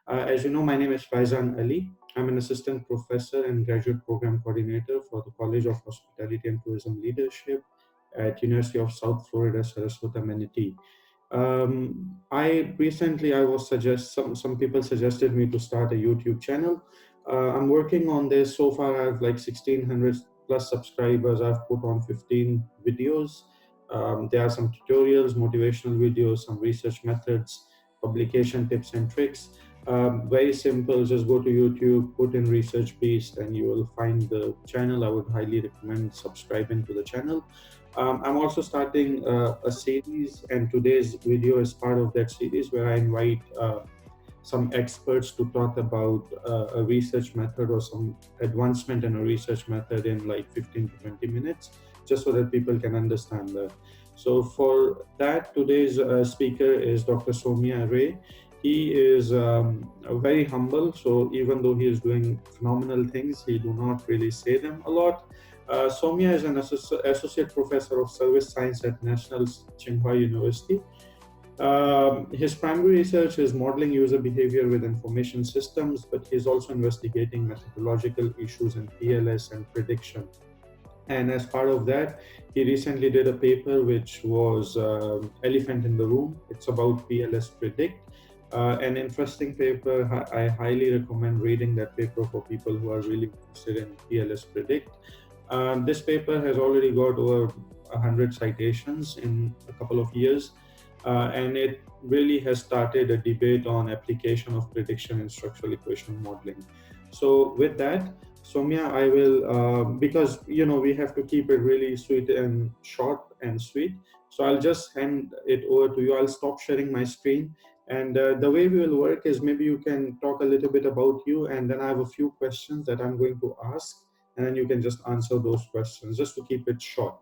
As you know, my name is Faizan Ali. I'm an assistant professor and graduate program coordinator for the College of Hospitality and Tourism Leadership at University of South Florida, Sarasota, Manatee. I was some people suggested me to start a YouTube channel. I'm working on this. So far, I have like 1,600 plus subscribers. I've put on 15 videos. There are some tutorials, motivational videos, some research methods, publication tips and tricks. Very simple. Just go to YouTube, put in research based, and you will find the channel. I would highly recommend subscribing to the channel. I'm also starting a series, and today's video is part of that series where I invite some experts to talk about a research method or some advancement in a research method in like 15 to 20 minutes, just so that people can understand that. So for that, today's speaker is Dr. Soumya Ray. He is very humble, so even though he is doing phenomenal things, he do not really say them a lot. Soumya is an associate professor of service science at National Tsinghua University. His primary research is modeling user behavior with information systems, but he's also investigating methodological issues in PLS and prediction. And as part of that, he recently did a paper which was Elephant in the Room. It's about PLS Predict. An interesting paper. I highly recommend reading that paper for people who are really interested in PLS Predict. This paper has already got over 100 citations in a couple of years. And it really has started a debate on application of prediction in structural equation modeling. So with that, Soumya, I will, because we have to keep it really sweet and short and sweet. So I'll just hand it over to you. I'll stop sharing my screen. And the way we will work is maybe you can talk a little bit about you, and then I have a few questions that I'm going to ask, and then you can just answer those questions, just to keep it short.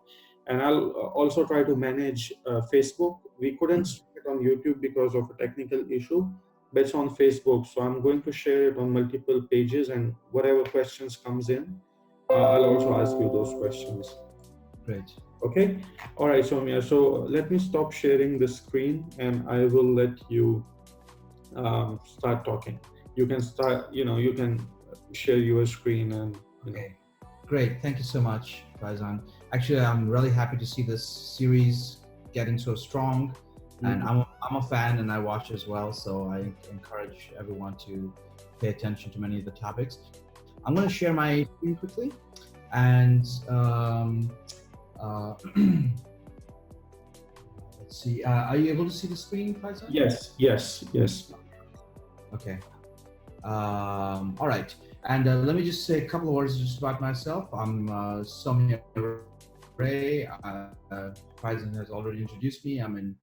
And I'll also try to manage Facebook. We couldn't stream it on YouTube because of a technical issue, but it's on Facebook. So I'm going to share it on multiple pages, and whatever questions comes in, I'll also ask you those questions. Great. Okay. All right, Soumya. So let me stop sharing the screen, and I will let you start talking. You can start. You can share your screen and. Okay. Great. Thank you so much, Faizan. Actually, I'm really happy to see this series getting so strong, and I'm a fan and I watch as well. So I encourage everyone to pay attention to many of the topics. I'm going to share my screen quickly, and let's see. Are you able to see the screen, Faizan? Yes. Okay. All right. And let me just say a couple of words just about myself. I'm Soumya Ray. Faizan has already introduced me. I'm in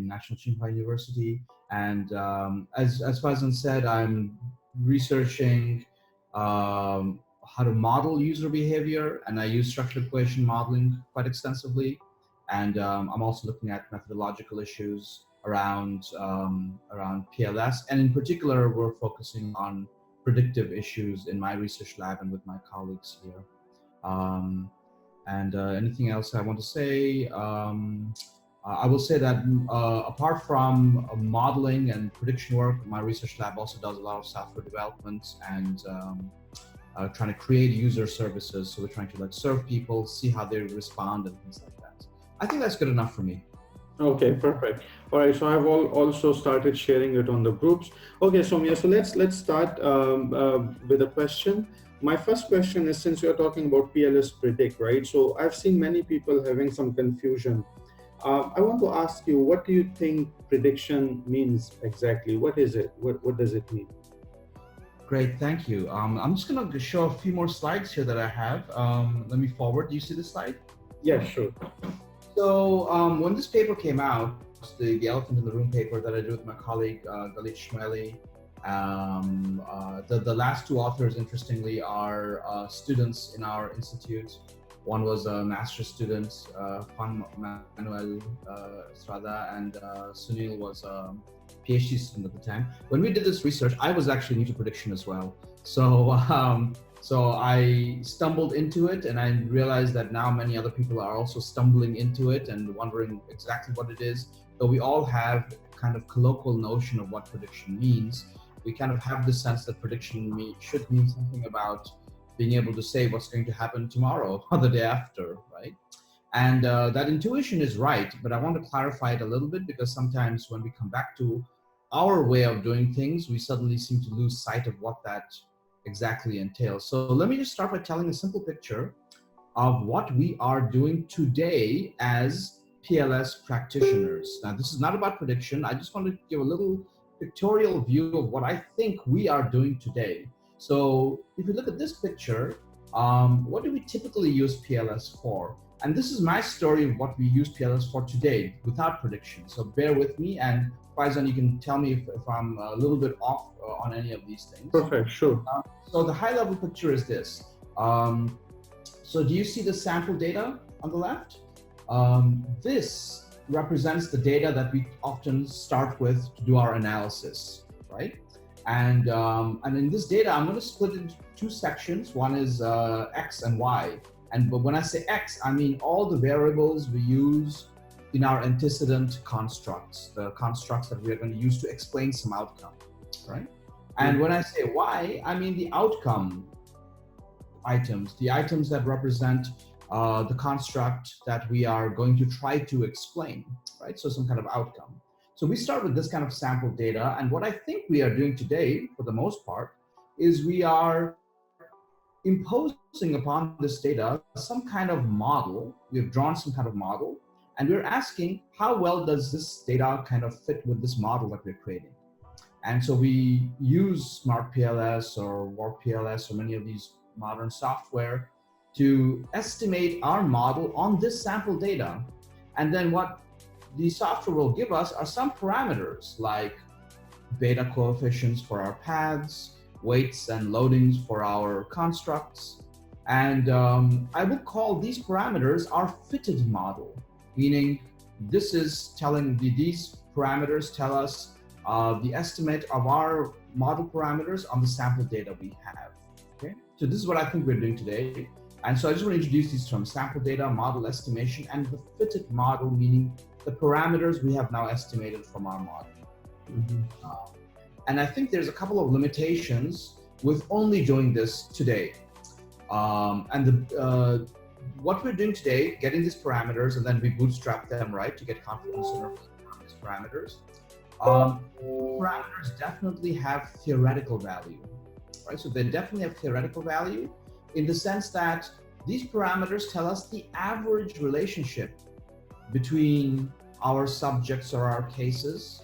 National Tsinghua University, and as Faizan said, I'm researching how to model user behavior, and I use structural equation modeling quite extensively. And I'm also looking at methodological issues around PLS, and in particular, we're focusing on predictive issues in my research lab and with my colleagues here. Anything else I want to say? I will say that apart from modeling and prediction work, my research lab also does a lot of software development and trying to create user services. So we're trying to serve people, see how they respond and things like that. I think that's good enough for me. Okay, perfect. All right, so I've also started sharing it on the groups. Okay, Soumya, so let's start with a question. My first question is, since you're talking about PLS Predict, right? So I've seen many people having some confusion. I want to ask you, what do you think prediction means exactly? What is it? What does it mean? Great, thank you. I'm just going to show a few more slides here that I have. Let me forward. Do you see the slide? Yeah, sure. So when this paper came out, the Elephant in the Room paper that I did with my colleague Shmueli, the last two authors, interestingly, are students in our institute. One was a master's student, Juan Manuel Estrada, and Sunil was a PhD student at the time. When we did this research, I was actually new to prediction as well. So I stumbled into it, and I realized that now many other people are also stumbling into it and wondering exactly what it is. But we all have kind of colloquial notion of what prediction means. we kind of have the sense that prediction should mean something about being able to say what's going to happen tomorrow or the day after, right? And that intuition is right, but I want to clarify it a little bit, because sometimes when we come back to our way of doing things, we suddenly seem to lose sight of what that exactly entails. So let me just start by telling a simple picture of what we are doing today as PLS practitioners. Now, this is not about prediction. I just want to give a little pictorial view of what I think we are doing today. So if you look at this picture, what do we typically use PLS for? And this is my story of what we use PLS for today without prediction. So bear with me, and Faizan, you can tell me if I'm a little bit off on any of these things. Perfect, sure. So the high level picture is this. So do you see the sample data on the left? This represents the data that we often start with to do our analysis, right? And in this data, I'm going to split it into two sections. One is X and Y. But when I say X, I mean all the variables we use in our antecedent constructs, the constructs that we are going to use to explain some outcome, right? And when I say Y, I mean the outcome items, the items that represent the construct that we are going to try to explain, right? So some kind of outcome. So we start with this kind of sample data. And what I think we are doing today, for the most part, is we are imposing upon this data some kind of model. We've drawn some kind of model, and we're asking, how well does this data kind of fit with this model that we're creating? And so we use SmartPLS or PLS or many of these modern software to estimate our model on this sample data. And then what the software will give us are some parameters like beta coefficients for our paths, weights and loadings for our constructs. And I will call these parameters our fitted model, meaning this is telling these parameters tell us the estimate of our model parameters on the sample data we have. Okay, so this is what I think we're doing today. And so I just want to introduce these terms: sample data, model estimation, and the fitted model, meaning the parameters we have now estimated from our model. And I think there's a couple of limitations with only doing this today. What we're doing today, getting these parameters, and then we bootstrap them, right, to get confidence intervals on these parameters. Parameters definitely have theoretical value, right? So they definitely have theoretical value in the sense that these parameters tell us the average relationship between our subjects or our cases,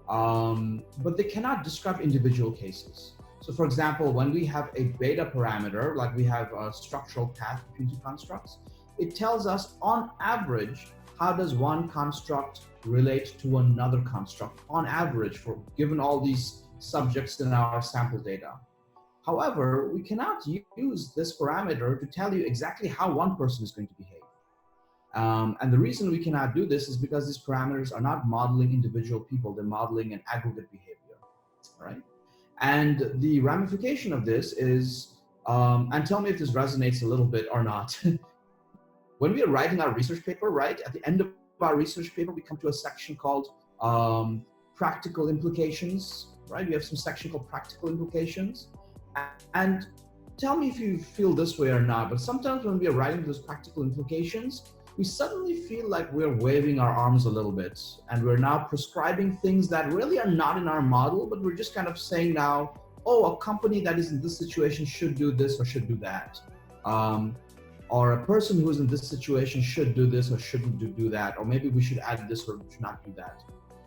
but they cannot describe individual cases. So for example, when we have a beta parameter, like we have a structural path between two constructs, it tells us on average, how does one construct relate to another construct on average for given all these subjects in our sample data. However, we cannot use this parameter to tell you exactly how one person is going to behave. And the reason we cannot do this is because these parameters are not modeling individual people, they're modeling an aggregate behavior, right? And the ramification of this is, and tell me if this resonates a little bit or not. When we are writing our research paper, right, at the end of our research paper, we come to a section called practical implications, right? We have some section called practical implications. And tell me if you feel this way or not, but sometimes when we are writing those practical implications, we suddenly feel like we're waving our arms a little bit, and we're now prescribing things that really are not in our model, but we're just kind of saying now, oh, a company that is in this situation should do this or should do that. Or a person who's in this situation should do this or shouldn't do that, or maybe we should add this or should not do that.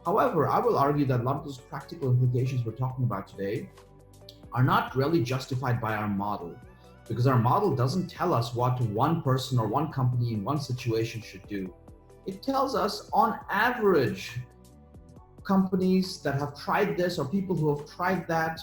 However, I will argue that a lot of those practical implications we're talking about today are not really justified by our model, because our model doesn't tell us what one person or one company in one situation should do. It tells us on average, companies that have tried this or people who have tried that,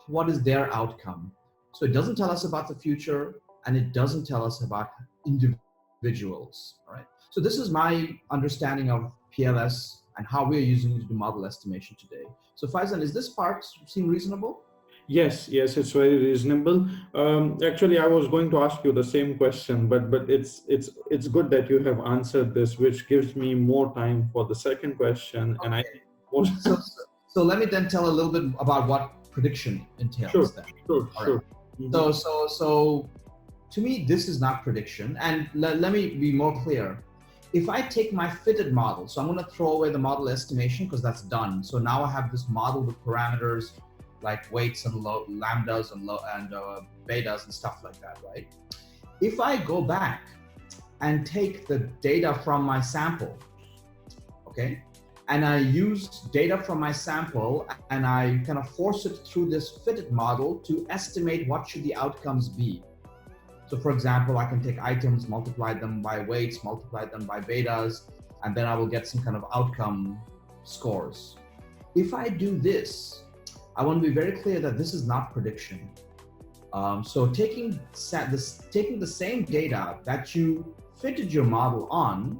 what is their outcome? So it doesn't tell us about the future, and it doesn't tell us about individuals, all right? So this is my understanding of PLS and how we're using it to do model estimation today. So Faizan, is this part seem reasonable? Yes, it's very reasonable. Actually, I was going to ask you the same question, but it's good that you have answered this, which gives me more time for the second question. Okay. And I So let me then tell a little bit about what prediction entails Sure, then. sure, All right. sure. Mhm. So to me, this is not prediction. And let me be more clear. If I take my fitted model, so I'm going to throw away the model estimation because that's done. So now I have this model with parameters like weights and lambdas and betas and stuff like that, right? If I go back and take the data from my sample, okay, and I use data from my sample and I kind of force it through this fitted model to estimate what should the outcomes be. So for example, I can take items, multiply them by weights, multiply them by betas, and then I will get some kind of outcome scores. If I do this, I want to be very clear that this is not prediction. So taking the same data that you fitted your model on,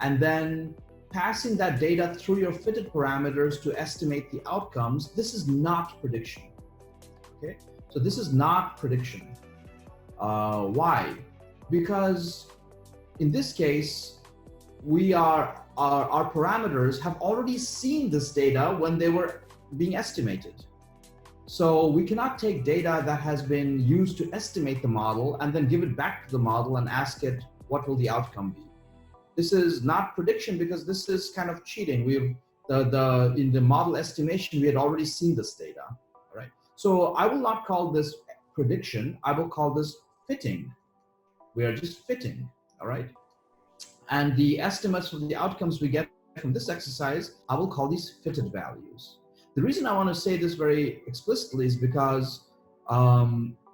and then passing that data through your fitted parameters to estimate the outcomes, this is not prediction. Okay, so this is not prediction. Why? Because in this case, our parameters have already seen this data when they were being estimated. So we cannot take data that has been used to estimate the model and then give it back to the model and ask it, what will the outcome be? This is not prediction because this is kind of cheating. In the model estimation, we had already seen this data, right? So I will not call this prediction. I will call this fitting. We are just fitting, all right? And the estimates for the outcomes we get from this exercise, I will call these fitted values. The reason I want to say this very explicitly is because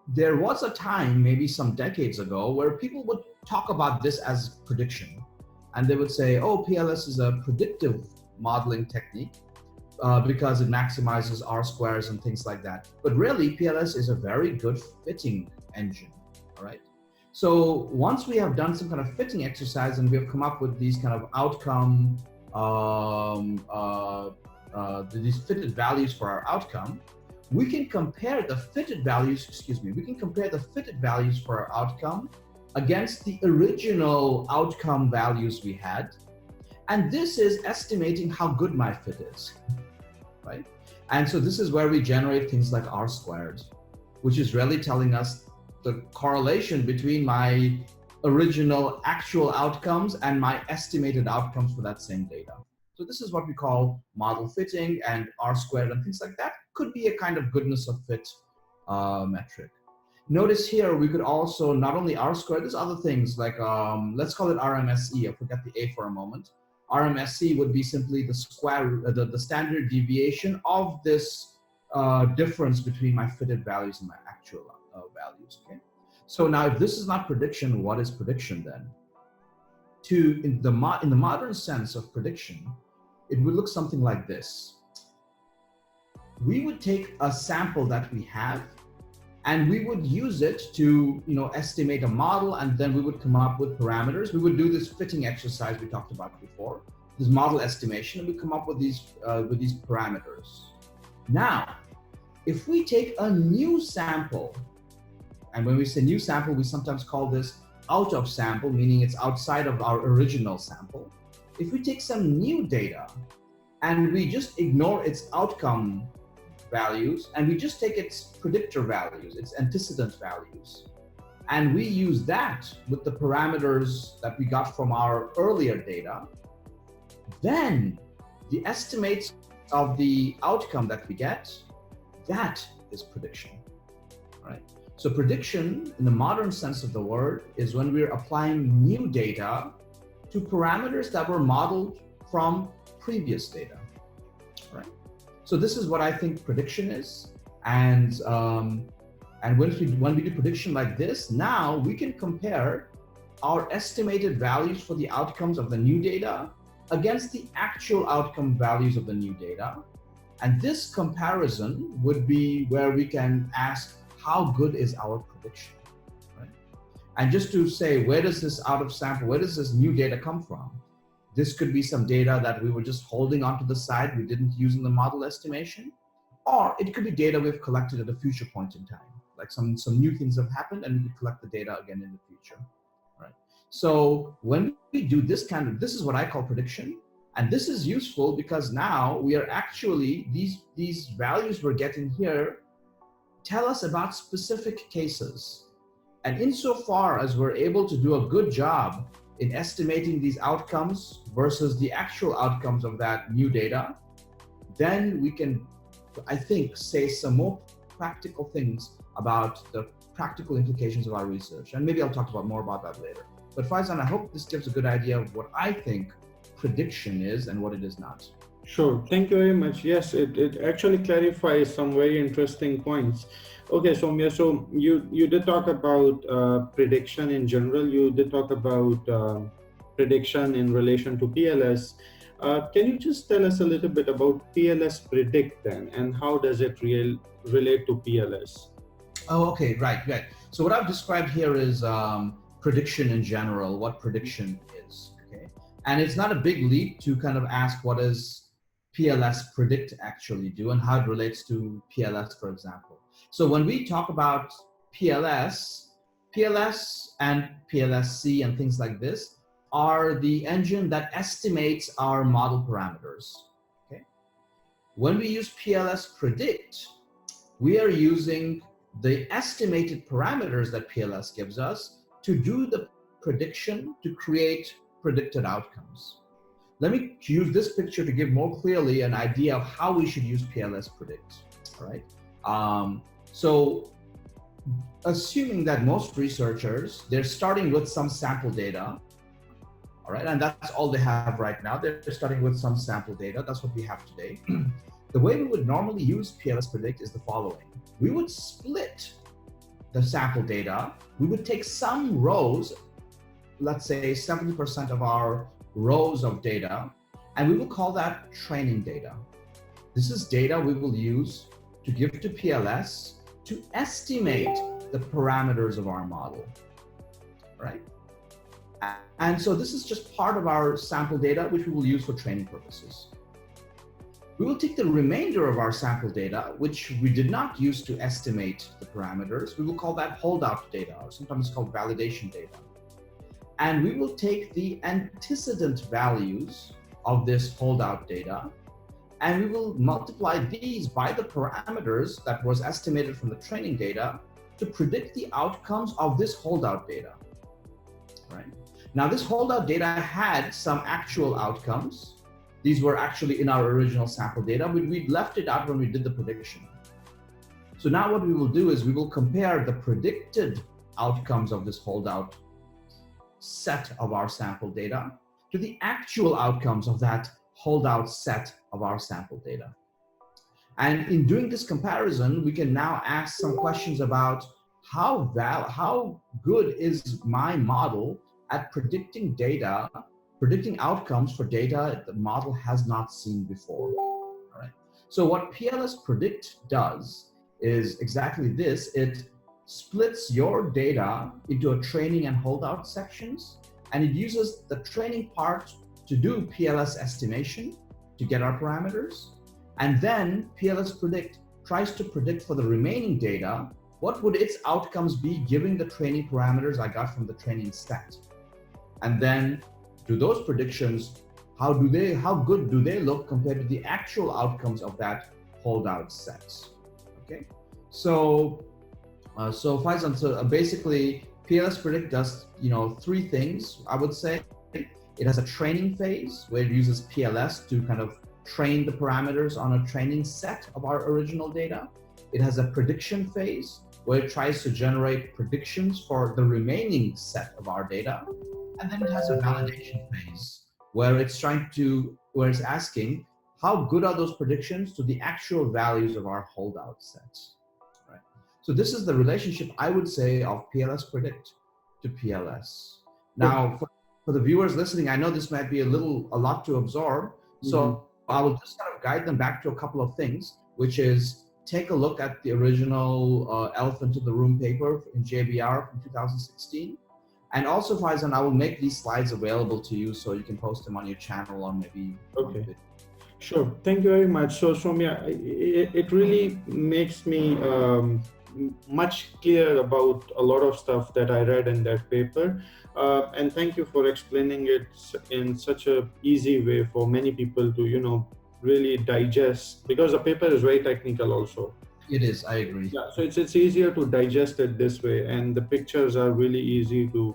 there was a time, maybe some decades ago, where people would talk about this as prediction. And they would say, oh, PLS is a predictive modeling technique because it maximizes R squares and things like that. But really, PLS is a very good fitting engine, all right? So once we have done some kind of fitting exercise and we have come up with these kind of outcome, these fitted values for our outcome, we can compare the fitted values, we can compare the fitted values for our outcome against the original outcome values we had. And this is estimating how good my fit is, right? And so this is where we generate things like R squared, which is really telling us the correlation between my original actual outcomes and my estimated outcomes for that same data. So this is what we call model fitting, and R squared and things like that could be a kind of goodness of fit metric. Notice here, we could also not only R squared, there's other things like, let's call it RMSE. I forgot the A for a moment. RMSE would be simply the square, the standard deviation of this difference between my fitted values and my actual values, okay? So now if this is not prediction, what is prediction then? In the modern sense of prediction, it would look something like this. We would take a sample that we have and we would use it to, estimate a model, and then we would come up with parameters. We would do this fitting exercise we talked about before, this model estimation, and we come up with these parameters. Now, if we take a new sample, and when we say new sample, we sometimes call this out of sample, meaning it's outside of our original sample. If we take some new data and we just ignore its outcome values and we just take its predictor values, its antecedent values, and we use that with the parameters that we got from our earlier data, then the estimates of the outcome that we get, that is prediction, right? So prediction in the modern sense of the word is when we're applying new data to parameters that were modeled from previous data, right? So this is what I think prediction is. And when we do prediction like this, now we can compare our estimated values for the outcomes of the new data against the actual outcome values of the new data. And this comparison would be where we can ask, how good is our prediction, right? And just to say, where does this out of sample, where does this new data come from? This could be some data that we were just holding onto the side, we didn't use in the model estimation, or it could be data we've collected at a future point in time. Like some new things have happened and we could collect the data again in the future, right? So when we do this is what I call prediction. And this is useful because now we are actually, these values we're getting here tell us about specific cases. And insofar as we're able to do a good job in estimating these outcomes versus the actual outcomes of that new data, then we can, I think, say some more practical things about the practical implications of our research. And maybe I'll talk about more about that later. But Faizan, I hope this gives a good idea of what I think prediction is and what it is not. Sure. Thank you very much. Yes, it actually clarifies some very interesting points. Okay, Soumya, so you did talk about prediction in general. You did talk about prediction in relation to PLS. Can you just tell us a little bit about PLS Predict then, and how does it relate to PLS? Oh, okay, right. So what I've described here is prediction in general, what prediction is, okay? And it's not a big leap to kind of ask what does PLS Predict actually do and how it relates to PLS, for example. So when we talk about PLS and PLS-C and things like this are the engine that estimates our model parameters, okay? When we use PLS Predict, we are using the estimated parameters that PLS gives us to do the prediction to create predicted outcomes. Let me use this picture to give more clearly an idea of how we should use PLS Predict, all right? So assuming that most researchers, they're starting with some sample data, all right? And that's all they have right now. They're starting with some sample data. That's what we have today. The way we would normally use PLS Predict is the following. We would split the sample data. We would take some rows, let's say 70% of our rows of data, and we will call that training data. This is data we will use to give to PLS to estimate the parameters of our model, right? And so this is just part of our sample data, which we will use for training purposes. We will take the remainder of our sample data, which we did not use to estimate the parameters. We will call that holdout data, or sometimes called validation data. And we will take the antecedent values of this holdout data, and we will multiply these by the parameters that was estimated from the training data to predict the outcomes of this holdout data, right? Now, this holdout data had some actual outcomes. These were actually in our original sample data, but we left it out when we did the prediction. So now what we will do is we will compare the predicted outcomes of this holdout set of our sample data to the actual outcomes of that holdout set of our sample data. And in doing this comparison, we can now ask some questions about how good is my model at predicting data, predicting outcomes for data the model has not seen before. All right. So what PLS Predict does is exactly this. It splits your data into a training and holdout sections, and it uses the training part to do PLS estimation to get our parameters. And then PLS Predict tries to predict for the remaining data, what would its outcomes be given the training parameters I got from the training set? And then do those predictions, how good do they look compared to the actual outcomes of that holdout set? Okay, so Faizan, so basically PLS Predict does three things, I would say. It has a training phase where it uses PLS to kind of train the parameters on a training set of our original data. It has a prediction phase where it tries to generate predictions for the remaining set of our data. And then it has a validation phase where it's asking how good are those predictions to the actual values of our holdout sets, right? So this is the relationship, I would say, of PLS Predict to PLS. Now, for the viewers listening, I know this might be a lot to absorb. So I will just kind of guide them back to a couple of things, which is take a look at the original Elephant in the Room paper in JBR from 2016. And also, Faizan, I will make these slides available to you so you can post them on your channel or maybe. Okay. Sure. Thank you very much. So, Soumya, it really makes me much clear about a lot of stuff that I read in that paper. And thank you for explaining it in such a easy way for many people to, really digest, because the paper is very technical also. It is, I agree. Yeah, so it's easier to digest it this way, and the pictures are really easy to,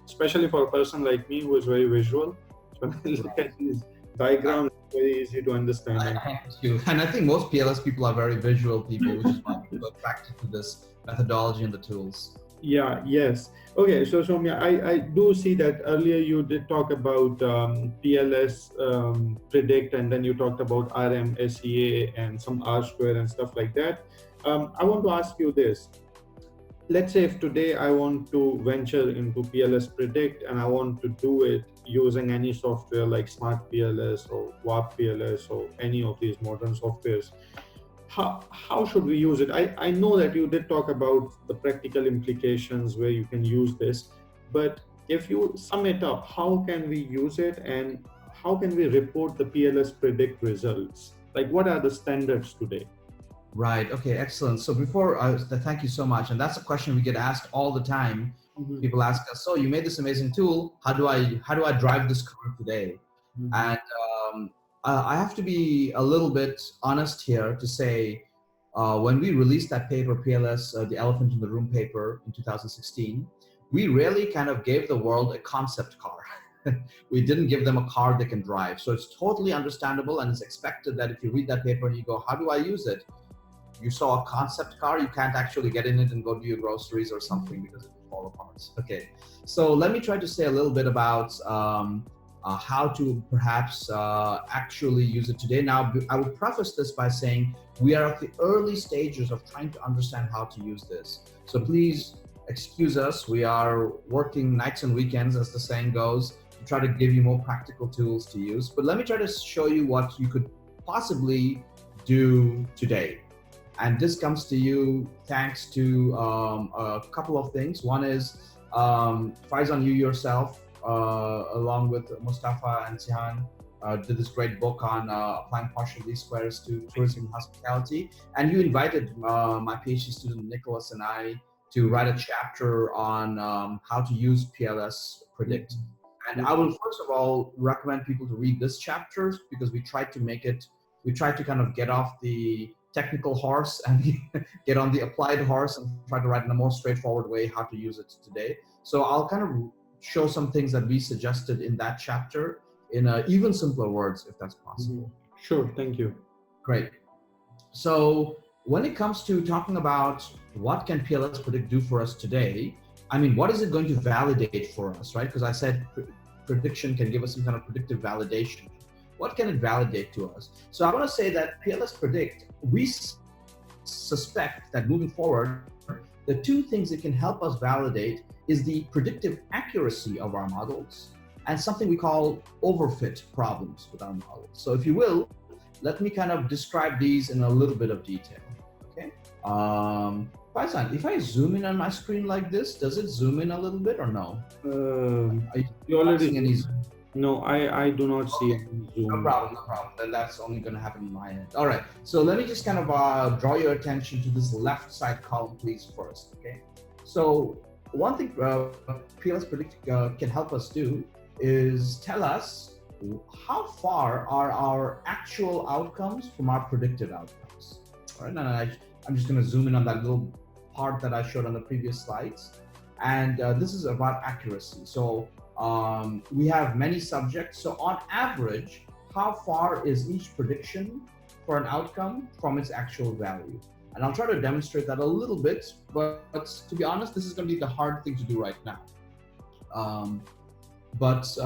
especially for a person like me who is very visual. So when I look at these diagrams, it's very easy to understand. Thank you. And I think most PLS people are very visual people, which is why people attracted to this methodology and the tools. Yeah, yes. Okay, so Soumya, I do see that earlier you did talk about PLS Predict, and then you talked about RM, SEA, and some R square and stuff like that. I want to ask you this. Let's say if today I want to venture into PLS Predict and I want to do it using any software like SmartPLS or WAP PLS or any of these modern softwares, how should we use it? I know that you did talk about the practical implications where you can use this, but if you sum it up, how can we use it and how can we report the PLS Predict results? Like, what are the standards today? Right. Okay. Excellent. So thank you so much. And that's a question we get asked all the time. Mm-hmm. People ask us, so you made this amazing tool. How do I drive this car today? Mm-hmm. And I have to be a little bit honest here to say, when we released that paper, PLS, the elephant in the room paper in 2016, we really kind of gave the world a concept car. We didn't give them a car they can drive. So it's totally understandable, and it's expected that if you read that paper and you go, how do I use it? You saw a concept car, you can't actually get in it and go do your groceries or something because it will fall apart. Okay, so let me try to say a little bit about how to perhaps actually use it today. Now, I would preface this by saying we are at the early stages of trying to understand how to use this. So please excuse us. We are working nights and weekends, as the saying goes, to try to give you more practical tools to use. But let me try to show you what you could possibly do today. And this comes to you thanks to a couple of things. One is Faizan, you yourself, along with Mustafa and Sihan, did this great book on applying partial least squares to tourism and hospitality. And you invited my PhD student Nicholas and I to write a chapter on how to use PLS Predict. And I will first of all recommend people to read this chapter because we tried to kind of get off the technical horse and get on the applied horse and try to write in a more straightforward way how to use it today. So I'll kind of show some things that we suggested in that chapter in even simpler words, if that's possible. Sure, thank you. Great. So when it comes to talking about what can PLS Predict do for us today, I mean, what is it going to validate for us, right? Because I said prediction can give us some kind of predictive validation. What can it validate to us? So I want to say that PLS Predict, we suspect that moving forward, the two things it can help us validate is the predictive accuracy of our models and something we call overfit problems with our models. So if you will, let me kind of describe these in a little bit of detail, okay? Faizan, if I zoom in on my screen like this, does it zoom in a little bit or no? Are you already any zoom? No, I do not see any zoom. No problem. Then that's only going to happen in my end. All right. So let me just kind of draw your attention to this left side column, please, first. Okay. So one thing PLS Predict can help us do is tell us how far are our actual outcomes from our predicted outcomes. All right. And I'm just going to zoom in on that little part that I showed on the previous slides. And this is about accuracy. So we have many subjects. So on average, how far is each prediction for an outcome from its actual value? And I'll try to demonstrate that a little bit, but to be honest, this is going to be the hard thing to do right now. This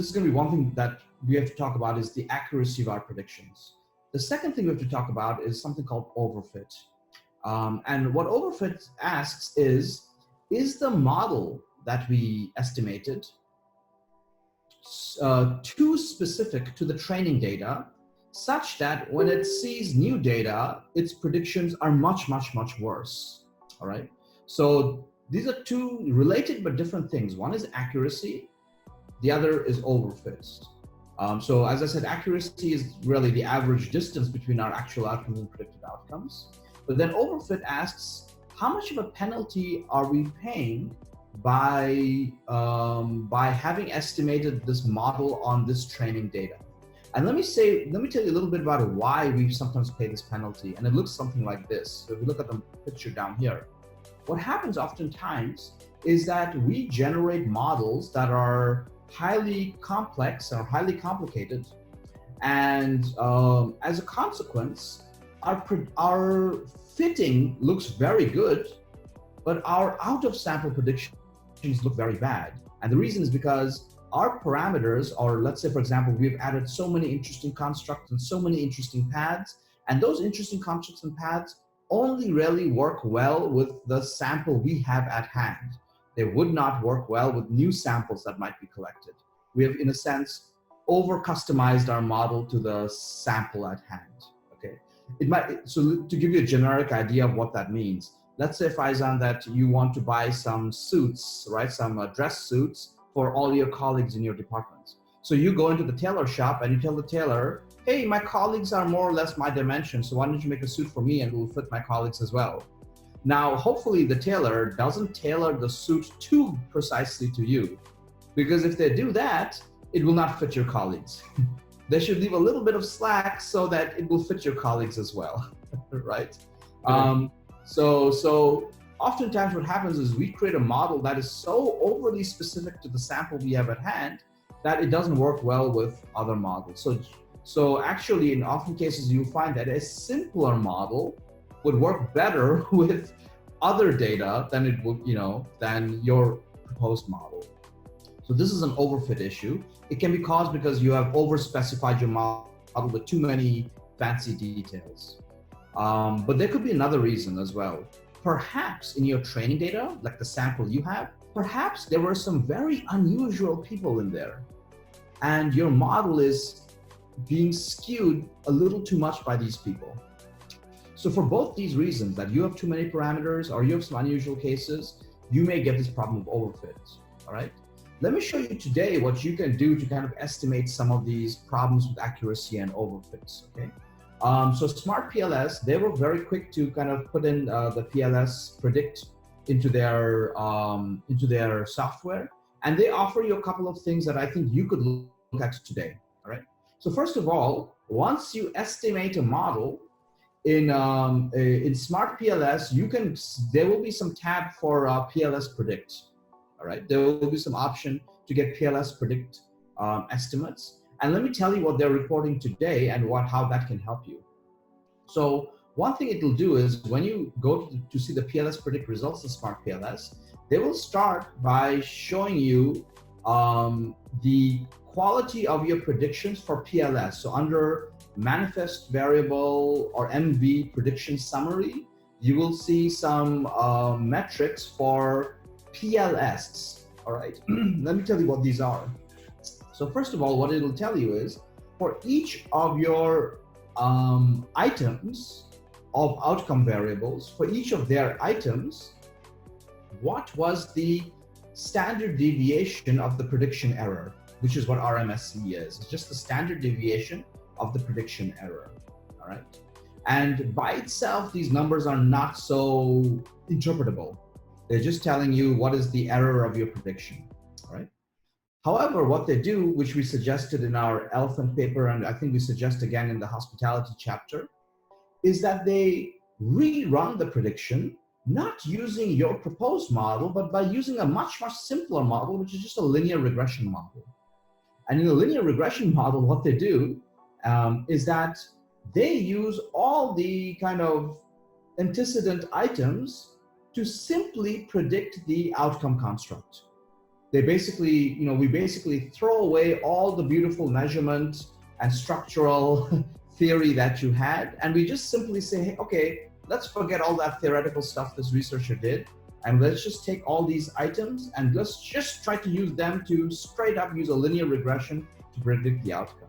is going to be one thing that we have to talk about is the accuracy of our predictions. The second thing we have to talk about is something called overfit. And what overfit asks is the model that we estimated too specific to the training data such that when it sees new data, its predictions are much, much, much worse, all right? So these are two related but different things. One is accuracy, the other is overfit. So as I said, accuracy is really the average distance between our actual outcomes and predicted outcomes. But then overfit asks, how much of a penalty are we paying by having estimated this model on this training data? And let me tell you a little bit about why we sometimes pay this penalty. And it looks something like this. So if you look at the picture down here, what happens oftentimes is that we generate models that are highly complex or highly complicated. And as a consequence, our fitting looks very good, but our out of sample predictions look very bad. And the reason is because our parameters, or let's say, for example, we've added so many interesting constructs and so many interesting paths, and those interesting constructs and paths only really work well with the sample we have at hand. They would not work well with new samples that might be collected. We have, in a sense, over-customized our model to the sample at hand, okay? So to give you a generic idea of what that means, let's say, Faizan, that you want to buy some suits, right? Some dress suits for all your colleagues in your department. So you go into the tailor shop and you tell the tailor, hey, my colleagues are more or less my dimension, so why don't you make a suit for me and it will fit my colleagues as well. Now, hopefully the tailor doesn't tailor the suit too precisely to you, because if they do that, it will not fit your colleagues. They should leave a little bit of slack so that it will fit your colleagues as well, right? So oftentimes what happens is we create a model that is so overly specific to the sample we have at hand that it doesn't work well with other models. So actually, in often cases, you find that a simpler model would work better with other data than it would, than your proposed model. So this is an overfit issue. It can be caused because you have overspecified your model with too many fancy details. But there could be another reason as well. Perhaps in your training data, like the sample you have, perhaps there were some very unusual people in there, and your model is being skewed a little too much by these people. So for both these reasons, that you have too many parameters or you have some unusual cases, you may get this problem of overfit, all right? Let me show you today what you can do to kind of estimate some of these problems with accuracy and overfits, okay? So SmartPLS, they were very quick to kind of put in the PLS Predict into their software, and they offer you a couple of things that I think you could look at today, all right? So first of all, once you estimate a model in SmartPLS, there will be some tab for PLS Predict, all right? There will be some option to get PLS Predict estimates. And let me tell you what they're reporting today and how that can help you. So one thing it will do is when you go to see the PLS Predict results in SmartPLS, they will start by showing you the quality of your predictions for PLS. So under manifest variable or MV prediction summary, you will see some metrics for PLS, all right? Let me tell you what these are. So first of all, what it will tell you is for each of your items of outcome variables, for each of their items, what was the standard deviation of the prediction error, which is what RMSE is. It's just the standard deviation of the prediction error, all right? And by itself, these numbers are not so interpretable. They're just telling you what is the error of your prediction, all right? However, what they do, which we suggested in our elephant paper, and I think we suggest again in the hospitality chapter, is that they rerun the prediction, not using your proposed model, but by using a much, much simpler model, which is just a linear regression model. And in a linear regression model, what they do is that they use all the kind of antecedent items to simply predict the outcome construct. They basically, we basically throw away all the beautiful measurement and structural theory that you had, and we just simply say, hey, okay, let's forget all that theoretical stuff this researcher did, and let's just take all these items and let's just try to use them to straight up use a linear regression to predict the outcome.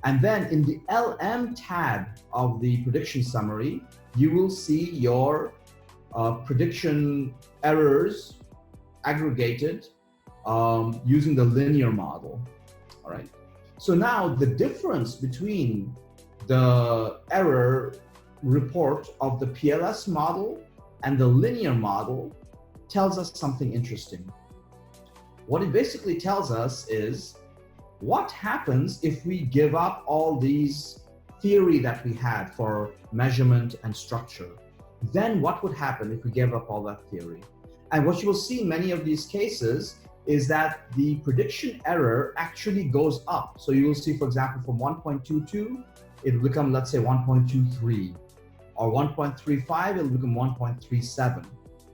And then in the LM tab of the prediction summary, you will see your prediction errors aggregated using the linear model, all right? So now the difference between the error report of the PLS model and the linear model tells us something interesting. What it basically tells us is what happens if we give up all these theory that we had for measurement and structure. Then what would happen if we gave up all that theory? And what you will see in many of these cases is that the prediction error actually goes up. So you will see, for example, from 1.22, it will become, let's say, 1.23, or 1.35, it will become 1.37,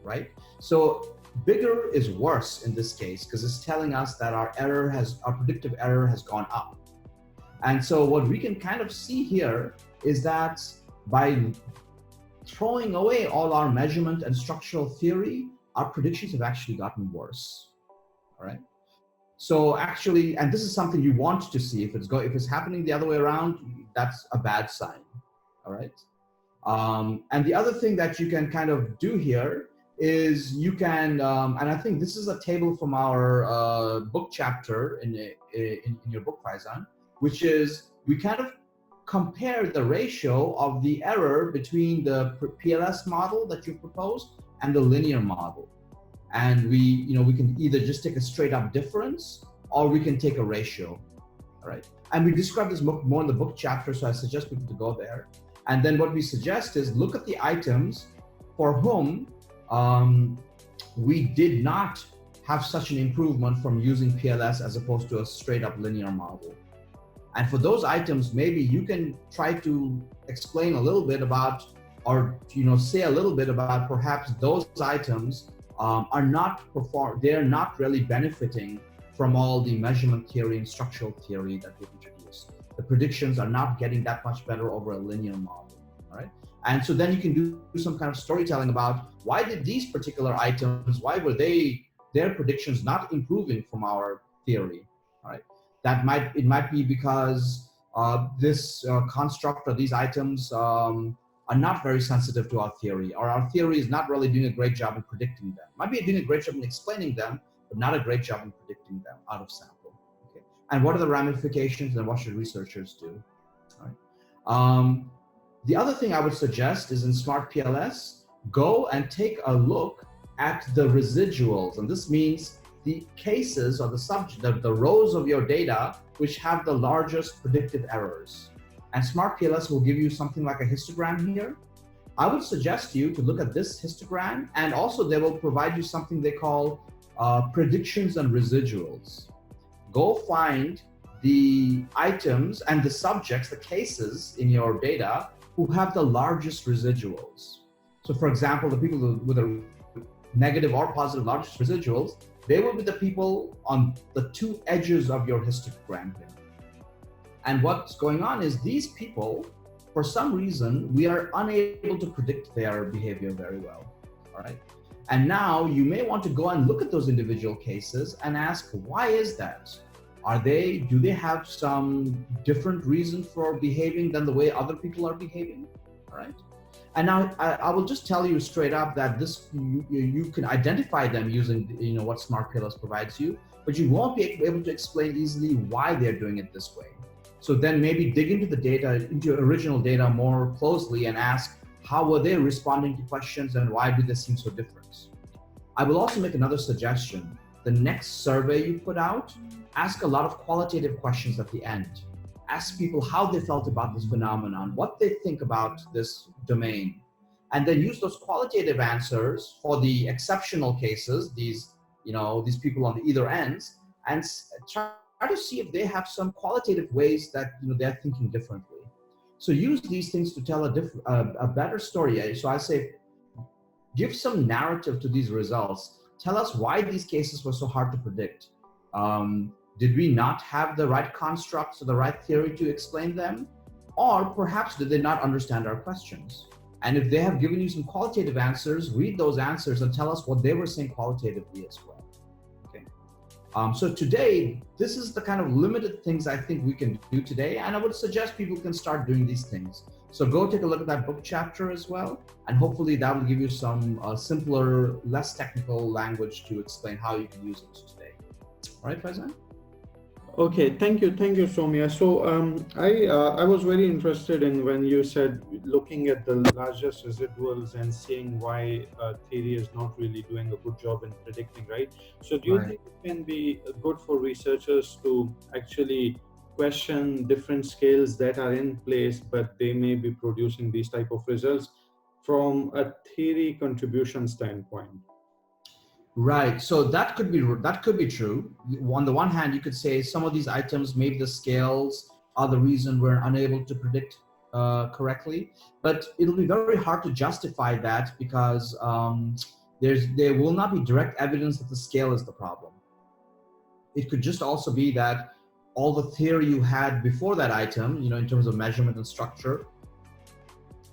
right? So bigger is worse in this case, because it's telling us that our predictive error has gone up. And so what we can kind of see here is that by throwing away all our measurement and structural theory, our predictions have actually gotten worse. All right. So actually, and this is something you want to see. If it's happening the other way around, that's a bad sign. All right. And the other thing that you can kind of do here is you can, and I think this is a table from our book chapter in your book, Faizan, which is we kind of compare the ratio of the error between the PLS model that you proposed and the linear model. And we can either just take a straight up difference or we can take a ratio, all right? And we describe this more in the book chapter, so I suggest people to go there. And then what we suggest is look at the items for whom we did not have such an improvement from using PLS as opposed to a straight up linear model. And for those items, maybe you can try to explain a little bit about, or say a little bit about perhaps those items they're not really benefiting from all the measurement theory and structural theory that we've introduced. The predictions are not getting that much better over a linear model, all right? And so then you can do some kind of storytelling about why did these particular items, why were their predictions not improving from our theory, all right? It might be because this construct or these items are not very sensitive to our theory, or our theory is not really doing a great job in predicting them. Might be doing a great job in explaining them, but not a great job in predicting them out of sample. Okay. And what are the ramifications and what should researchers do? All right. The other thing I would suggest is in SmartPLS, go and take a look at the residuals. And this means the cases or the rows of your data which have the largest predictive errors. And SmartPLS will give you something like a histogram here. I would suggest you to look at this histogram, and also they will provide you something they call predictions and residuals. Go find the items and the subjects, the cases in your data who have the largest residuals. So for example, the people with a negative or positive largest residuals, they will be the people on the two edges of your histogram here. And what's going on is these people, for some reason, we are unable to predict their behavior very well, all right? And now you may want to go and look at those individual cases and ask, why is that? Do they have some different reason for behaving than the way other people are behaving, all right? And now I will just tell you straight up that you can identify them using what SmartPLS provides you, but you won't be able to explain easily why they're doing it this way. So then maybe dig into the data, into your original data more closely and ask, how were they responding to questions and why do they seem so different? I will also make another suggestion. The next survey you put out, ask a lot of qualitative questions at the end. Ask people how they felt about this phenomenon, what they think about this domain, and then use those qualitative answers for the exceptional cases, these people on the either ends, and try to see if they have some qualitative ways that they're thinking differently. So use these things to tell a better story. So I say, give some narrative to these results. Tell us why these cases were so hard to predict. Did we not have the right constructs or the right theory to explain them? Or perhaps did they not understand our questions? And if they have given you some qualitative answers, read those answers and tell us what they were saying qualitatively as well. Okay. So today, this is the kind of limited things I think we can do today. And I would suggest people can start doing these things. So go take a look at that book chapter as well. And hopefully that will give you some simpler, less technical language to explain how you can use it today. All right, Faizan? Okay, thank you, Soumya. So I was very interested in when you said looking at the largest residuals and seeing why theory is not really doing a good job in predicting, right? So do you Right. think it can be good for researchers to actually question different scales that are in place, but they may be producing these type of results from a theory contribution standpoint? Right. So that could be true. On the one hand, you could say some of these items, maybe the scales are the reason we're unable to predict correctly. But it'll be very hard to justify that because there will not be direct evidence that the scale is the problem. It could just also be that all the theory you had before that item, in terms of measurement and structure,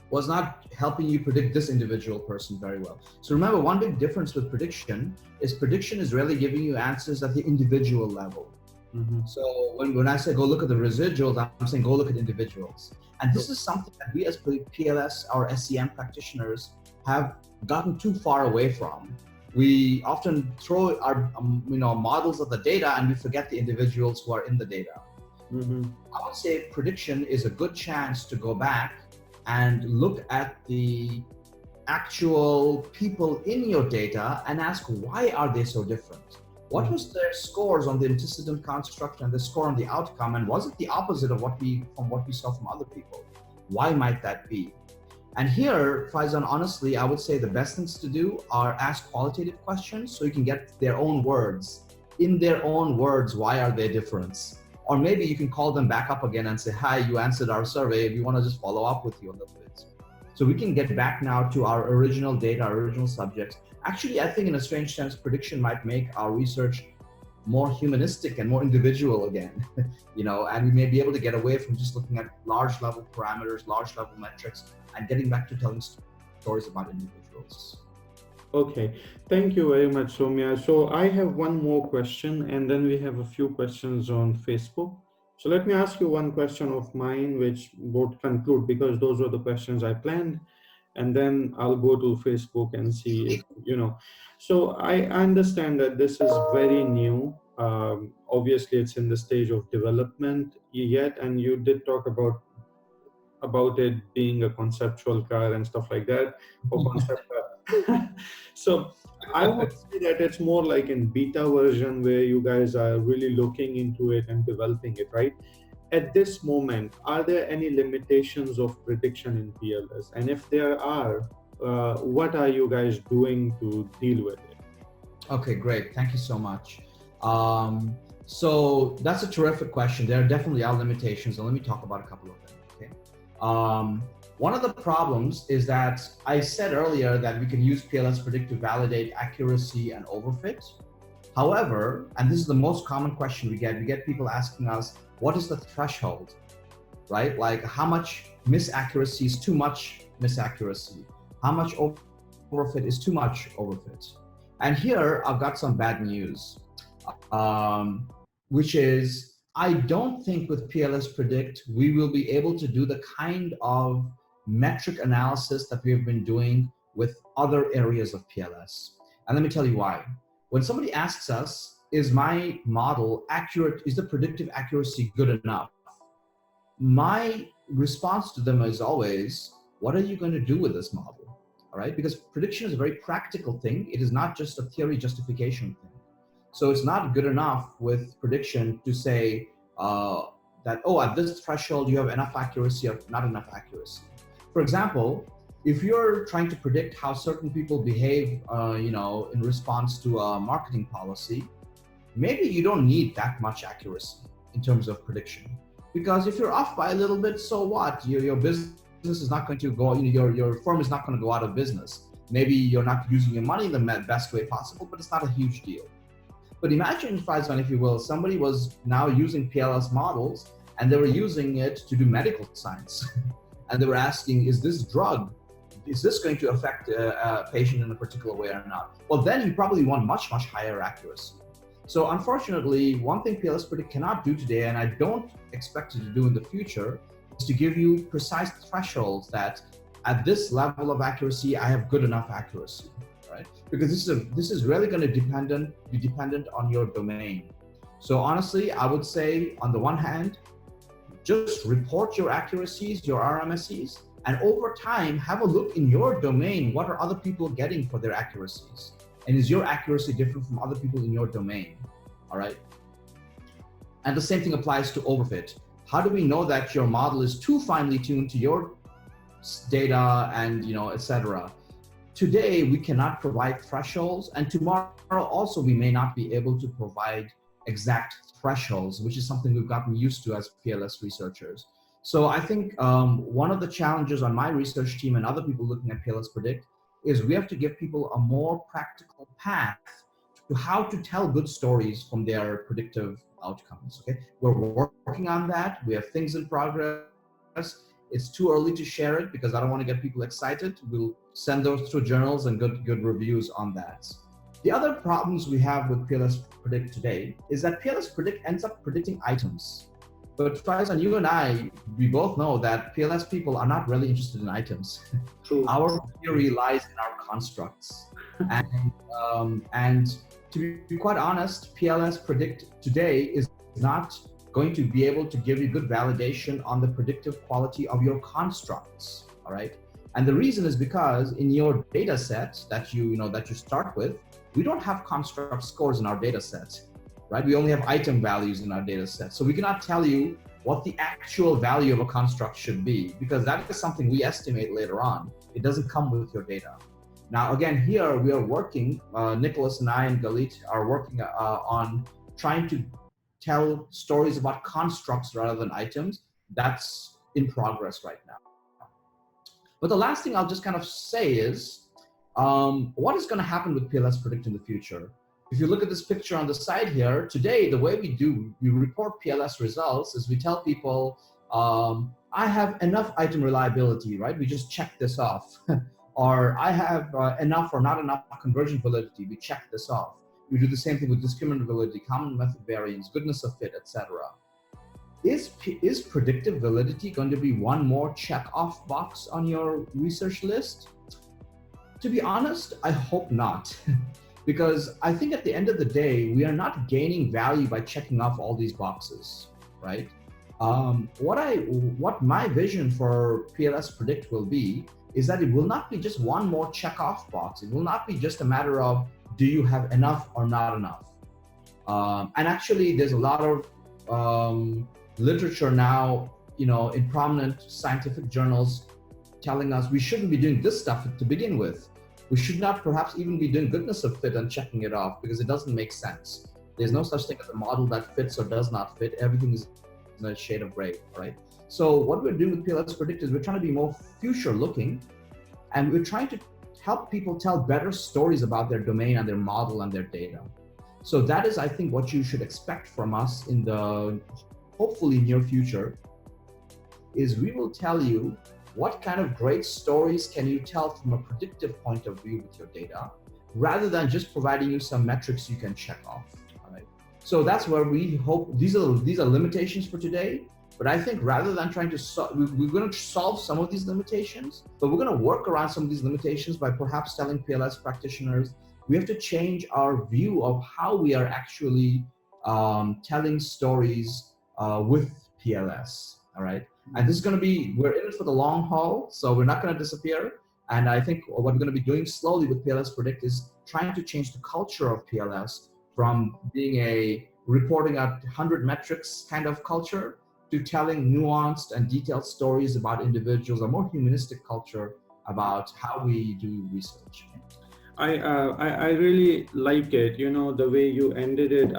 was not helping you predict this individual person very well. So remember, one big difference with prediction is really giving you answers at the individual level. Mm-hmm. So when I say go look at the residuals, I'm saying go look at individuals. And this is something that we as PLS or SEM practitioners have gotten too far away from. We often throw our models of the data and we forget the individuals who are in the data. Mm-hmm. I would say prediction is a good chance to go back and look at the actual people in your data and ask, why are they so different? What was their scores on the antecedent construct and the score on the outcome? And was it the opposite of what we saw from other people? Why might that be? And here, Faizan, honestly, I would say the best things to do are ask qualitative questions so you can get their own words. In their own words, why are they different? Or maybe you can call them back up again and say, hi, you answered our survey. We want to just follow up with you a little bit. So we can get back now to our original data, our original subjects. Actually, I think in a strange sense, prediction might make our research more humanistic and more individual again, and we may be able to get away from just looking at large level parameters, large level metrics, and getting back to telling stories about individuals. Okay, thank you very much, Soumya. So I have one more question, and then we have a few questions on Facebook. So let me ask you one question of mine, which would conclude because those were the questions I planned, and then I'll go to Facebook and see if. So I understand that this is very new. Obviously, it's in the stage of development yet, and you did talk about it being a conceptual car and stuff like that, or concept car. So I would say that it's more like in beta version where you guys are really looking into it and developing it, right? At this moment, are there any limitations of prediction in PLS? And if there are, what are you guys doing to deal with it? Okay, great. Thank you so much. So that's a terrific question. There definitely are limitations, and let me talk about a couple of them. Okay. One of the problems is that I said earlier that we can use PLS Predict to validate accuracy and overfit. However, and this is the most common question we get people asking us, what is the threshold, right? Like how much misaccuracy is too much misaccuracy? How much overfit is too much overfit? And here I've got some bad news, which is I don't think with PLS Predict, we will be able to do the kind of metric analysis that we have been doing with other areas of PLS. And let me tell you why. When somebody asks us, is my model accurate? Is the predictive accuracy good enough? My response to them is always, what are you going to do with this model? All right, because prediction is a very practical thing. It is not just a theory justification thing. So it's not good enough with prediction to say that, oh, at this threshold, you have enough accuracy or not enough accuracy. For example, if you're trying to predict how certain people behave, in response to a marketing policy, maybe you don't need that much accuracy in terms of prediction. Because if you're off by a little bit, so what? Your business is not going to go, your firm is not going to go out of business. Maybe you're not using your money in the best way possible, but it's not a huge deal. But imagine, Faizan, if you will, somebody was now using PLS models and they were using it to do medical science. And they were asking, is this drug, is this going to affect a patient in a particular way or not? Well, then you probably want much, much higher accuracy. So unfortunately, one thing PLS Predict cannot do today, and I don't expect it to do in the future, is to give you precise thresholds that at this level of accuracy, I have good enough accuracy. Right? Because this is really going to be dependent on your domain. So honestly, I would say on the one hand, just report your accuracies, your RMSEs, and over time, have a look in your domain. What are other people getting for their accuracies? And is your accuracy different from other people in your domain? All right. And the same thing applies to overfit. How do we know that your model is too finely tuned to your data and, et cetera? Today, we cannot provide thresholds, and tomorrow also we may not be able to provide exact thresholds, which is something we've gotten used to as PLS researchers. So I think one of the challenges on my research team and other people looking at PLS Predict is we have to give people a more practical path to how to tell good stories from their predictive outcomes. Okay, we're working on that. We have things in progress. It's too early to share it because I don't want to get people excited. We'll send those through journals and good reviews on that. The other problems we have with PLS Predict today is that PLS Predict ends up predicting items. But Faizan, you and I, we both know that PLS people are not really interested in items. True. Our theory lies in our constructs. And to be quite honest, PLS Predict today is not going to be able to give you good validation on the predictive quality of your constructs, all right? And the reason is because in your data set that you start with, we don't have construct scores in our data set, right? We only have item values in our data set. So we cannot tell you what the actual value of a construct should be, because that is something we estimate later on. It doesn't come with your data. Now, again, here we are working, Nicholas and I and Galit are working on trying to tell stories about constructs rather than items. That's in progress right now. But the last thing I'll just kind of say is, what is going to happen with PLS Predict in the future? If you look at this picture on the side here, today, the way we report PLS results is we tell people, I have enough item reliability, right? We just check this off. Or I have enough or not enough conversion validity. We check this off. We do the same thing with discriminant validity, common method variance, goodness of fit, etc. Is predictive validity going to be one more check-off box on your research list? To be honest, I hope not. Because I think at the end of the day, we are not gaining value by checking off all these boxes, right? What my vision for PLS Predict will be is that it will not be just one more check-off box. It will not be just a matter of, do you have enough or not enough? And actually, there's a lot of literature now, in prominent scientific journals telling us we shouldn't be doing this stuff to begin with. We should not perhaps even be doing goodness of fit and checking it off because it doesn't make sense. There's no such thing as a model that fits or does not fit. Everything is in a shade of gray, right? So what we're doing with PLS Predict is we're trying to be more future looking, and we're trying to help people tell better stories about their domain and their model and their data. So that is, I think, what you should expect from us in the hopefully near future, is we will tell you what kind of great stories can you tell from a predictive point of view with your data, rather than just providing you some metrics you can check off. All right. So that's where we hope, these are limitations for today, but I think rather than trying to we're going to solve some of these limitations, but we're going to work around some of these limitations by perhaps telling PLS practitioners, we have to change our view of how we are actually telling stories with PLS, all right? And this is going to be, we're in it for the long haul, so we're not going to disappear. And I think what we're going to be doing slowly with PLS Predict is trying to change the culture of PLS from being a reporting at 100 metrics kind of culture to telling nuanced and detailed stories about individuals, a more humanistic culture about how we do research. I really like it, the way you ended it.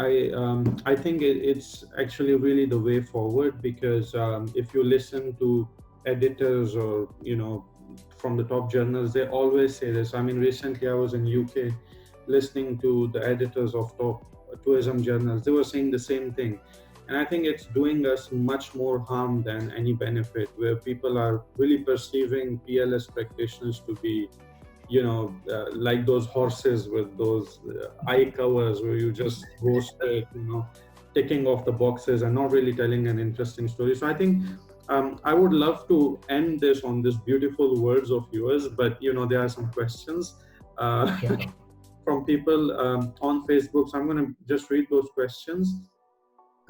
I think it's actually really the way forward, because if you listen to editors or, from the top journals, they always say this. I mean, recently I was in UK listening to the editors of top tourism journals. They were saying the same thing. And I think it's doing us much more harm than any benefit, where people are really perceiving PLS practitioners to be like those horses with those eye covers, where you just go straight, ticking off the boxes and not really telling an interesting story. So I think I would love to end this on these beautiful words of yours, but there are some questions from people on Facebook. So I'm going to just read those questions.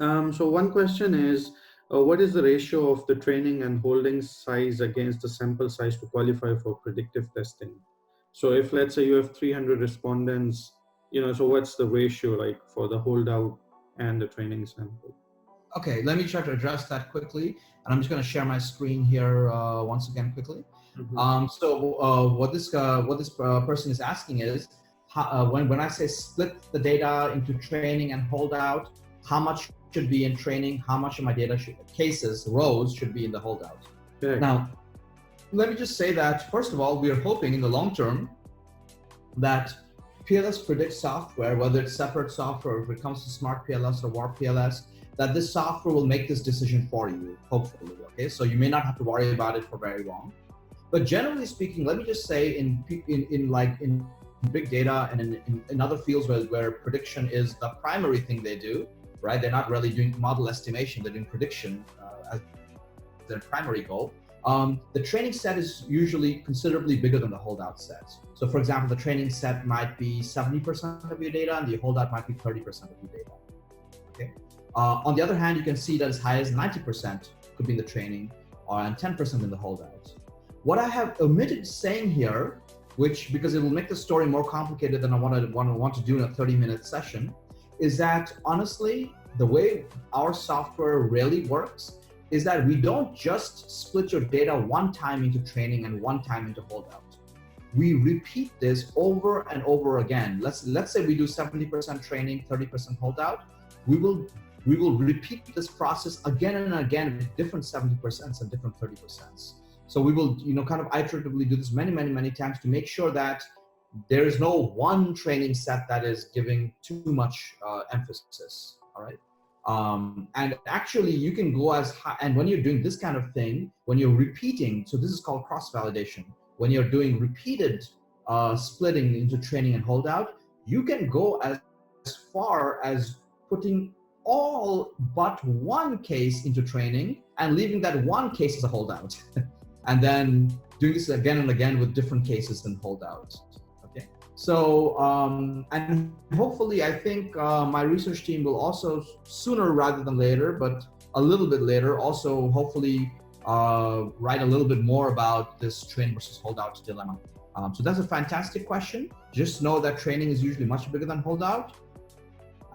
So one question is, what is the ratio of the training and holding size against the sample size to qualify for predictive testing? So if let's say you have 300 respondents, so what's the ratio like for the holdout and the training sample? Okay, let me try to address that quickly. And I'm just going to share my screen here once again quickly. Mhm. What this person is asking is, when I say split the data into training and holdout, how much should be in training, how much of my data rows should be in the holdout. Correct. Now, let me just say that, first of all, we are hoping in the long term that PLS Predict software, whether it's separate software, or if it comes to SmartPLS or PLS, that this software will make this decision for you, hopefully, okay? So you may not have to worry about it for very long. But generally speaking, let me just say in big data and in other fields where prediction is the primary thing they do, right? They're not really doing model estimation, they're doing prediction as their primary goal. The training set is usually considerably bigger than the holdout set. So for example, the training set might be 70% of your data and the holdout might be 30% of your data, okay? On the other hand, you can see that as high as 90% could be in the training and 10% in the holdout. What I have omitted saying here, which because it will make the story more complicated than I want to do in a 30-minute session, is that honestly, the way our software really works is that we don't just split your data one time into training and one time into holdout. We repeat this over and over again. Let's say we do 70% training, 30% holdout. We will repeat this process again and again with different 70% and different 30%. So we will, kind of iteratively do this many times to make sure that there is no one training set that is giving too much emphasis. All right. And actually you can go as high, and when you're doing this kind of thing, when you're repeating, so this is called cross-validation, when you're doing repeated splitting into training and holdout, you can go as far as putting all but one case into training and leaving that one case as a holdout. And then doing this again and again with different cases than holdout. Okay. So, and hopefully I think my research team will also sooner rather than later, but a little bit later, also hopefully write a little bit more about this training versus holdout dilemma. So that's a fantastic question. Just know that training is usually much bigger than holdout.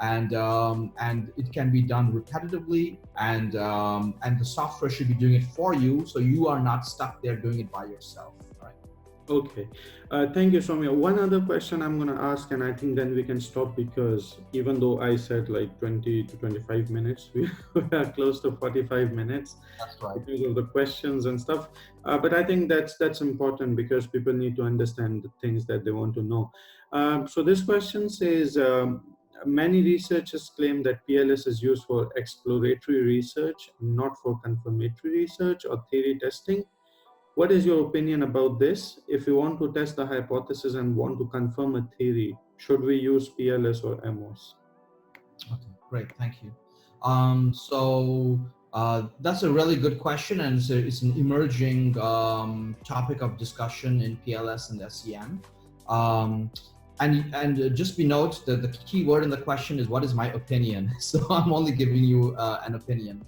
And it can be done repetitively, and the software should be doing it for you, so you are not stuck there doing it by yourself. All right. Okay, thank you, Soumya. One other question I'm going to ask, and I think then we can stop, because even though I said like 20 to 25 minutes, we are close to 45 minutes. That's right. Because of the questions and stuff. But I think that's important, because people need to understand the things that they want to know. So this question says, many researchers claim that PLS is used for exploratory research, not for confirmatory research or theory testing. What is your opinion about this? If you want to test the hypothesis and want to confirm a theory, should we use PLS or MOS? Okay, great, thank you. That's a really good question, and it's an emerging topic of discussion in PLS and SEM. And just be note that the key word in the question is, what is my opinion? So I'm only giving you an opinion.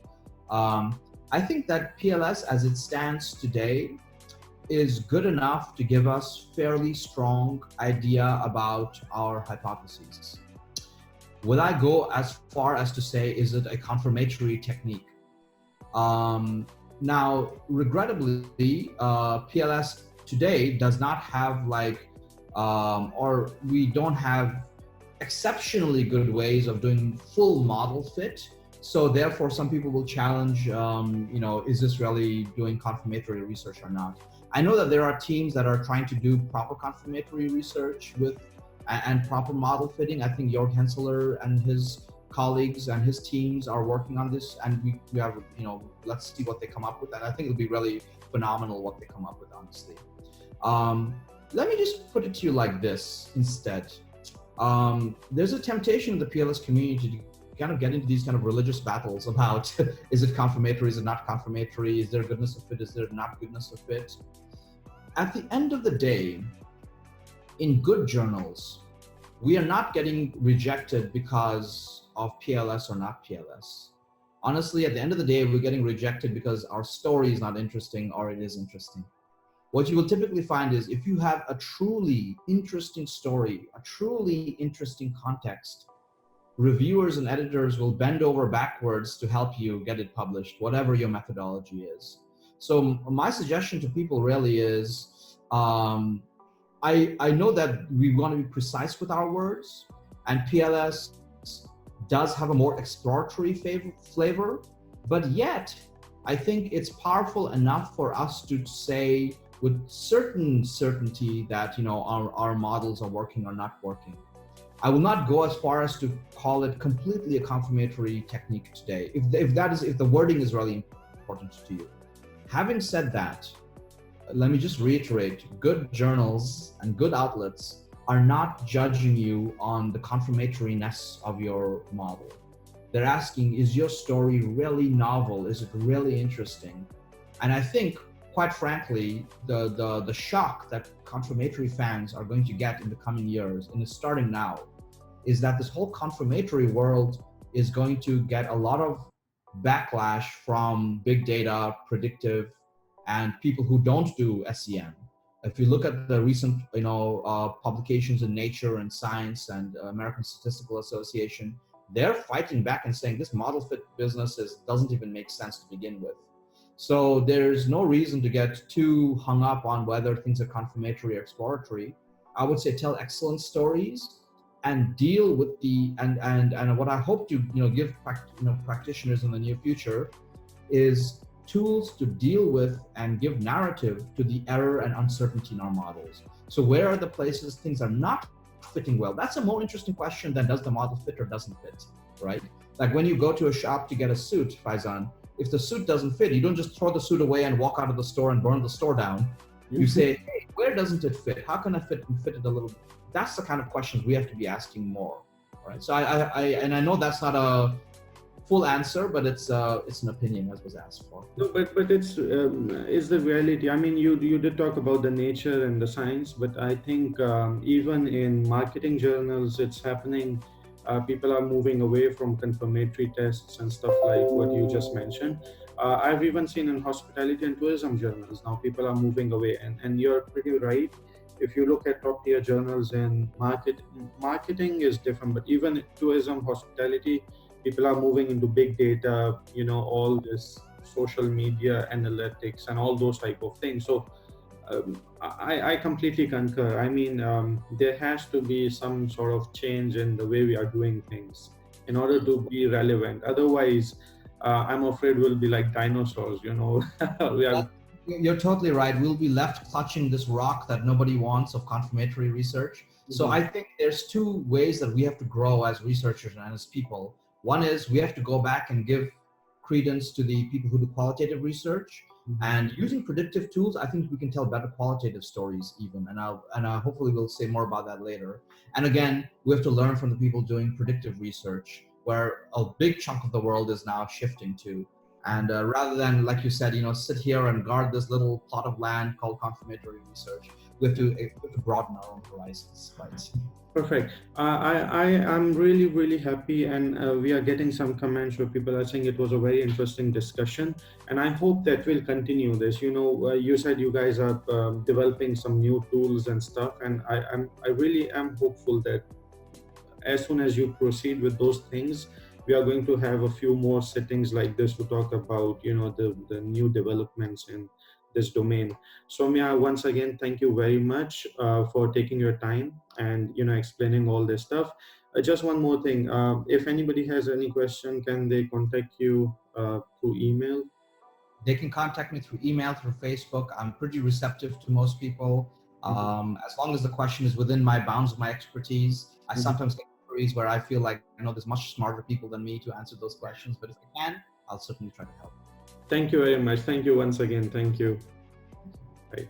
I think that PLS as it stands today is good enough to give us fairly strong idea about our hypotheses. Will I go as far as to say, is it a confirmatory technique? Now, regrettably, PLS today does not have or we don't have exceptionally good ways of doing full model fit. So therefore, some people will challenge, is this really doing confirmatory research or not? I know that there are teams that are trying to do proper confirmatory research and proper model fitting. I think Jörg Hensler and his colleagues and his teams are working on this, and we have, let's see what they come up with. And I think it'll be really phenomenal what they come up with, honestly. Let me just put it to you like this instead. There's a temptation in the PLS community to kind of get into these kind of religious battles about is it confirmatory, is it not confirmatory, is there goodness of fit, is there not goodness of fit? At the end of the day, in good journals, we are not getting rejected because of PLS or not PLS. Honestly, at the end of the day, we're getting rejected because our story is not interesting or it is interesting. What you will typically find is if you have a truly interesting story, a truly interesting context, reviewers and editors will bend over backwards to help you get it published, whatever your methodology is. So my suggestion to people really is, I know that we want to be precise with our words, and PLS does have a more exploratory flavor, but yet I think it's powerful enough for us to say with certain certainty that our models are working or not working. I will not go as far as to call it completely a confirmatory technique today, if the wording is really important to you. Having said that, let me just reiterate, good journals and good outlets are not judging you on the confirmatoriness of your model. They're asking, is your story really novel? Is it really interesting? And I think, quite frankly, the shock that confirmatory fans are going to get in the coming years, and it's starting now, is that this whole confirmatory world is going to get a lot of backlash from big data, predictive, and people who don't do SEM. If you look at the recent publications in Nature and Science and American Statistical Association, they're fighting back and saying this model fit business doesn't even make sense to begin with. So there's no reason to get too hung up on whether things are confirmatory or exploratory. I would say tell excellent stories and deal with and what I hope to give practitioners in the near future is tools to deal with and give narrative to the error and uncertainty in our models. So where are the places things are not fitting well? That's a more interesting question than does the model fit or doesn't fit, right? Like when you go to a shop to get a suit, Faizan, if the suit doesn't fit, you don't just throw the suit away and walk out of the store and burn the store down. You say, hey, where doesn't it fit? How can I fit it a little bit? That's the kind of questions we have to be asking more, right? So I know that's not a full answer, but it's an opinion as was asked for. No, but it's the reality. I mean, you did talk about the nature and the science, but I think even in marketing journals, it's happening. People are moving away from confirmatory tests and stuff like what you just mentioned. I've even seen in hospitality and tourism journals now people are moving away, and you're pretty right. If you look at top tier journals in marketing is different, but even tourism, hospitality, people are moving into big data, all this social media analytics and all those type of things. So I completely concur. I mean, there has to be some sort of change in the way we are doing things in order to be relevant. Otherwise, I'm afraid we'll be like dinosaurs, You're totally right. We'll be left clutching this rock that nobody wants of confirmatory research. So I think there's two ways that we have to grow as researchers and as people. One is we have to go back and give credence to the people who do qualitative research. And using predictive tools, I think we can tell better qualitative stories even. And hopefully we'll say more about that later. And again, we have to learn from the people doing predictive research, where a big chunk of the world is now shifting to. And rather than, like you said, sit here and guard this little plot of land called confirmatory research, we have to broaden our own horizons, right? Perfect. I am really, really happy, and we are getting some comments where people are saying it was a very interesting discussion, and I hope that we'll continue this. You said you guys are developing some new tools and stuff, and I really am hopeful that as soon as you proceed with those things, we are going to have a few more sittings like this to talk about, the new developments in this domain. Soumya, once again, thank you very much for taking your time and, explaining all this stuff. Just one more thing. If anybody has any question, can they contact you through email? They can contact me through email, through Facebook. I'm pretty receptive to most people. As long as the question is within my bounds of my expertise. I sometimes get queries where I feel like there's much smarter people than me to answer those questions, but if I can, I'll certainly try to help. Thank you very much. Thank you once again. Thank you. Right.